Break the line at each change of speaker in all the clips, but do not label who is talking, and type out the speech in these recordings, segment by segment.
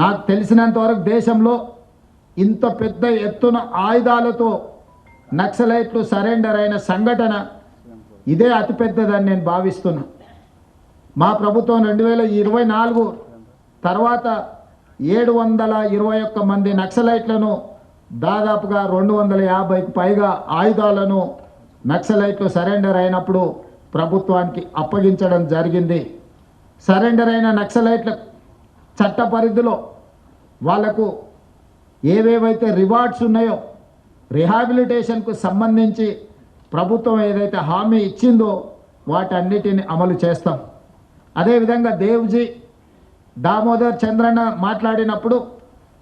నాకు తెలిసినంతవరకు దేశంలో ఇంత పెద్ద ఎత్తున ఆయుధాలతో నక్సలైట్లు సరెండర్ అయిన సంఘటన ఇదే అతిపెద్దదని నేను భావిస్తున్నా. మా ప్రభుత్వం 2024 తర్వాత 721 మంది నక్సలైట్లను దాదాపుగా 250కి పైగా ఆయుధాలను నక్సలైట్లు సరెండర్ అయినప్పుడు ప్రభుత్వానికి అప్పగించడం జరిగింది. సరెండర్ అయిన నక్సలైట్ల చట్ట పరిధిలో వాళ్లకు ఏవేవైతే రివార్డ్స్ ఉన్నాయో రిహాబిలిటేషన్కు సంబంధించి ప్రభుత్వం ఏదైతే హామీ ఇచ్చిందో వాటన్నిటిని అమలు చేస్తాం. అదేవిధంగా దేవ్జీ దామోదర్ చంద్రన్న మాట్లాడినప్పుడు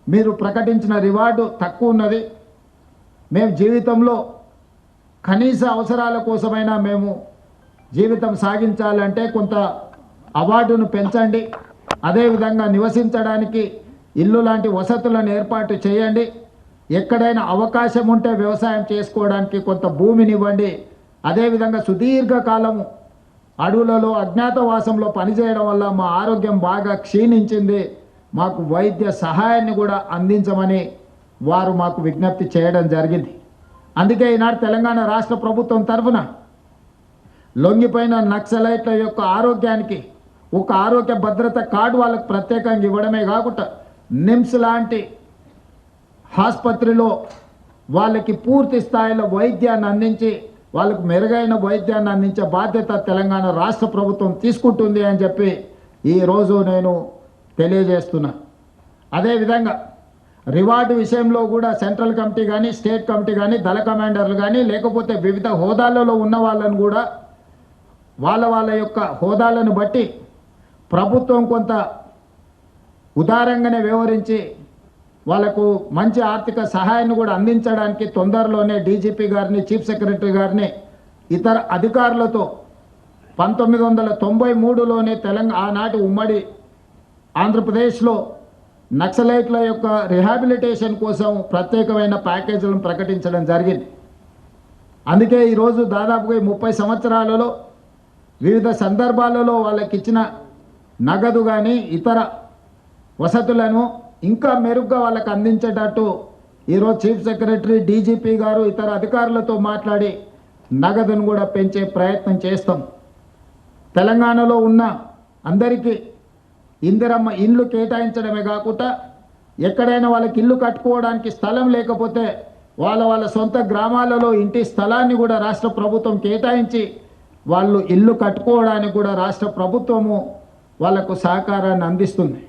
మీరు ప్రకటించిన రివార్డు తక్కువ ఉన్నది, మేము జీవితంలో కనీస అవసరాల కోసమైనా మేము జీవితం సాగించాలంటే కొంత అవార్డును పెంచండి, అదేవిధంగా నివసించడానికి ఇల్లు లాంటి వసతులను ఏర్పాటు చేయండి, ఎక్కడైనా అవకాశం ఉంటే వ్యవసాయం చేసుకోవడానికి కొంత భూమిని ఇవ్వండి, అదేవిధంగా సుదీర్ఘకాలము అడవులలో అజ్ఞాతవాసంలో పనిచేయడం వల్ల మా ఆరోగ్యం బాగా క్షీణించింది, మాకు వైద్య సహాయాన్ని కూడా అందించమని వారు మాకు విజ్ఞప్తి చేయడం జరిగింది. అందుకే ఈనాడు తెలంగాణ రాష్ట్ర ప్రభుత్వం తరఫున లొంగిపోయిన నక్సలైట్ల యొక్క ఆరోగ్యానికి ఒక ఆరోగ్య భద్రత కార్డు వాళ్ళకు ప్రత్యేకంగా ఇవ్వడమే కాకుండా నిమ్స్ లాంటి ఆసుపత్రిలో వాళ్ళకి పూర్తి స్థాయిలో వైద్యాన్ని అందించి వాళ్ళకు మెరుగైన వైద్యాన్ని అందించే బాధ్యత తెలంగాణ రాష్ట్ర ప్రభుత్వం తీసుకుంటుంది అని చెప్పి ఈరోజు నేను తెలియజేస్తున్నా. అదేవిధంగా రివార్డు విషయంలో కూడా సెంట్రల్ కమిటీ కానీ స్టేట్ కమిటీ కానీ దళ కమాండర్లు కానీ లేకపోతే వివిధ హోదాలలో ఉన్న వాళ్ళను కూడా వాళ్ళ యొక్క హోదాలను బట్టి ప్రభుత్వం కొంత ఉదారంగానే వ్యవహరించి వాళ్ళకు మంచి ఆర్థిక సహాయాన్ని కూడా అందించడానికి తొందరలోనే డీజీపీ గారిని, చీఫ్ సెక్రటరీ గారిని, ఇతర అధికారులతో 1993లోనే ఆనాటి ఉమ్మడి ఆంధ్రప్రదేశ్లో నక్సలైట్ల యొక్క రిహాబిలిటేషన్ కోసం ప్రత్యేకమైన ప్యాకేజీలను ప్రకటించడం జరిగింది. అందుకే ఈరోజు దాదాపుగా 30 సంవత్సరాలలో వివిధ సందర్భాలలో వాళ్ళకి ఇచ్చిన నగదు కానీ ఇతర వసతులను ఇంకా మెరుగ్గా వాళ్ళకి అందించేటట్టు ఈరోజు చీఫ్ సెక్రటరీ, డీజీపీ గారు ఇతర అధికారులతో మాట్లాడి నగదును కూడా పెంచే ప్రయత్నం చేస్తాం. తెలంగాణలో ఉన్న అందరికీ ఇందిరమ్మ ఇండ్లు కేటాయించడమే కాకుండా ఎక్కడైనా వాళ్ళకి ఇల్లు కట్టుకోవడానికి స్థలం లేకపోతే వాళ్ళ సొంత గ్రామాలలో ఇంటి స్థలాన్ని కూడా రాష్ట్ర ప్రభుత్వం కేటాయించి వాళ్ళు ఇల్లు కట్టుకోవడానికి కూడా రాష్ట్ర ప్రభుత్వము వాళ్లకు సహకారాన్ని అందిస్తుంది.